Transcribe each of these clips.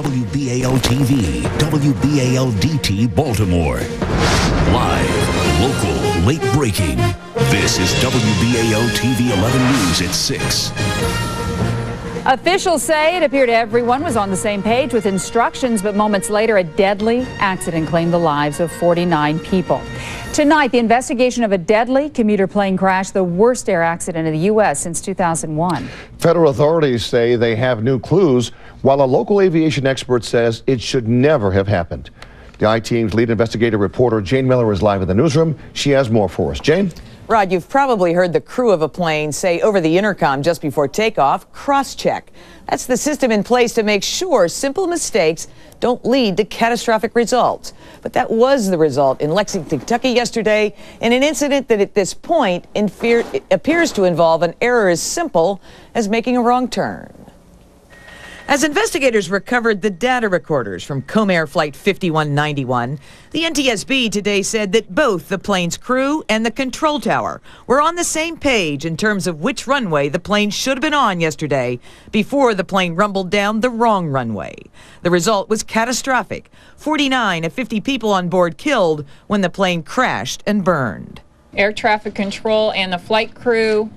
WBAL-TV, WBAL-DT Baltimore. Live, local, late breaking. This is WBAL-TV 11 News at 6. Officials say it appeared everyone was on the same page with instructions, but moments later, a deadly accident claimed the lives of 49 people. Tonight, the investigation of a deadly commuter plane crash, the worst air accident in the U.S. since 2001. Federal authorities say they have new clues, while a local aviation expert says it should never have happened. The I-Team's lead investigative reporter Jane Miller is live in the newsroom. She has more for us. Jane? Rod, you've probably heard the crew of a plane say over the intercom just before takeoff, cross-check. That's the system in place to make sure simple mistakes don't lead to catastrophic results. But that was the result in Lexington, Kentucky yesterday, in an incident that at this point appears to involve an error as simple as making a wrong turn. As investigators recovered the data recorders from Comair Flight 5191, the NTSB today said that both the plane's crew and the control tower were on the same page in terms of which runway the plane should have been on yesterday before the plane rumbled down the wrong runway. The result was catastrophic. 49 of 50 people on board killed when the plane crashed and burned. Air traffic control and the flight crew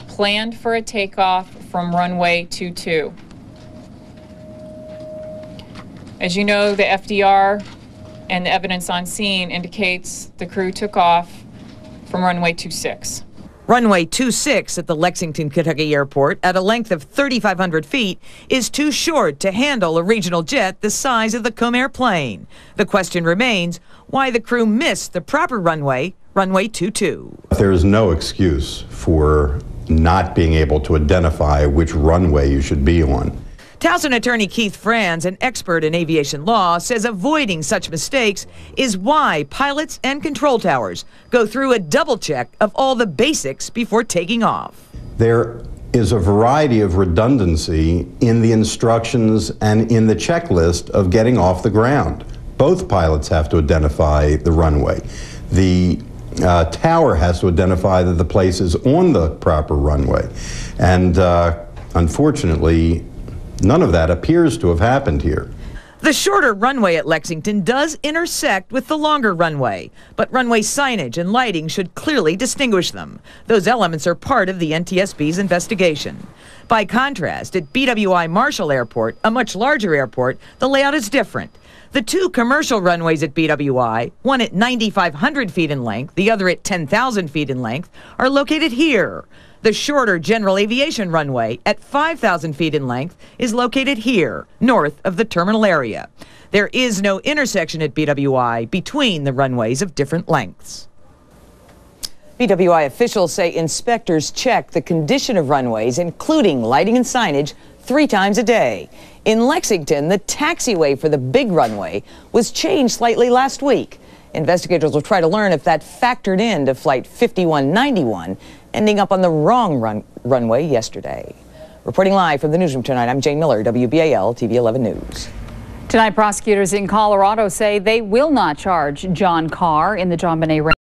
planned for a takeoff from runway 22. As you know, the FDR and the evidence on scene indicates the crew took off from runway 26. Runway 26 at the Lexington, Kentucky airport, at a length of 3,500 feet, is too short to handle a regional jet the size of the Comair plane. The question remains why the crew missed the proper runway, runway 22. There is no excuse for not being able to identify which runway you should be on. Towson attorney Keith Franz, an expert in aviation law, says avoiding such mistakes is why pilots and control towers go through a double check of all the basics before taking off. There is a variety of redundancy in the instructions and in the checklist of getting off the ground. Both pilots have to identify the runway. The tower has to identify that the place is on the proper runway. And unfortunately, none of that appears to have happened here. The shorter runway at Lexington does intersect with the longer runway, but runway signage and lighting should clearly distinguish them. Those elements are part of the NTSB's investigation. By contrast, at BWI Marshall Airport, a much larger airport, the layout is different. The two commercial runways at BWI, one at 9,500 feet in length, the other at 10,000 feet in length, are located here. The shorter general aviation runway at 5,000 feet in length is located here, north of the terminal area. There is no intersection at BWI between the runways of different lengths. BWI officials say inspectors check the condition of runways, including lighting and signage, 3 times a day. In Lexington, the taxiway for the big runway was changed slightly last week. Investigators will try to learn if that factored into Flight 5191, ending up on the wrong runway yesterday. Reporting live from the newsroom tonight, I'm Jane Miller, WBAL TV 11 News. Tonight, prosecutors in Colorado say they will not charge John Carr in the JonBenét